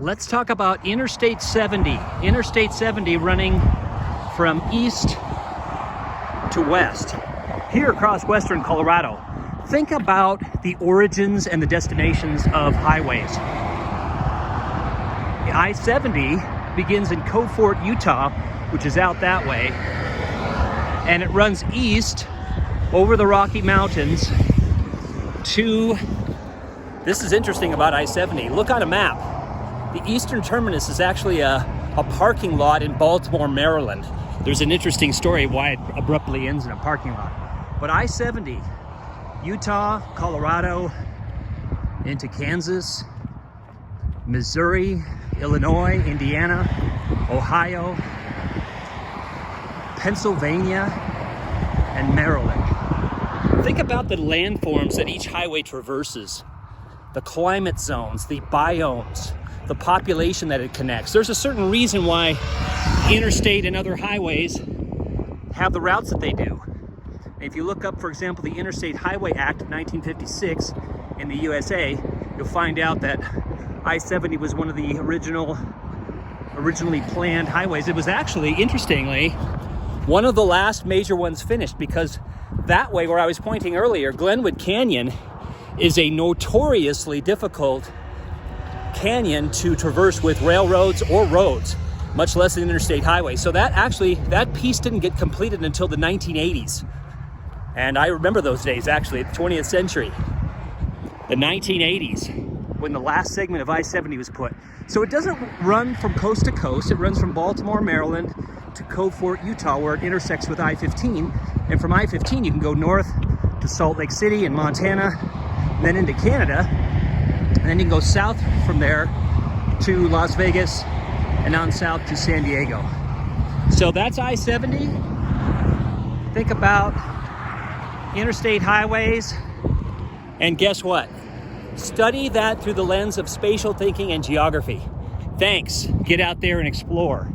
Let's talk about Interstate 70. Interstate 70 running from east to west, here across western Colorado. Think about the origins and the destinations of highways. The I-70 begins in Cove Fort, Utah, which is out that way, and it runs east over the Rocky Mountains to, this is interesting about I-70, look on a map. The eastern terminus is actually a parking lot in Baltimore, Maryland. There's an interesting story why it abruptly ends in a parking lot. But I-70, Utah, Colorado, into Kansas, Missouri, Illinois, Indiana, Ohio, Pennsylvania, and Maryland. Think about the landforms that each highway traverses, the climate zones, the biomes, the population that it connects. There's a certain reason why interstate and other highways have the routes that they do. If you look up, for example, the Interstate Highway Act of 1956 in the USA, you'll find out that I-70 was one of the originally planned highways. It was actually, interestingly, one of the last major ones finished, because that way, where I was pointing earlier, Glenwood Canyon is a notoriously difficult canyon to traverse with railroads or roads, much less an interstate highway. So that piece didn't get completed until the 1980s. And I remember those days, actually, the 20th century, the 1980s, when the last segment of I-70 was put. So it doesn't run from coast to coast. It runs from Baltimore, Maryland to Cove Fort, Utah, where it intersects with I-15. And from I-15, you can go north to Salt Lake City in Montana, and then into Canada. And then you can go south from there to Las Vegas and on south to San Diego. So that's I-70. Think about interstate highways, and guess what? Study that through the lens of spatial thinking and geography. Thanks. Get out there and explore.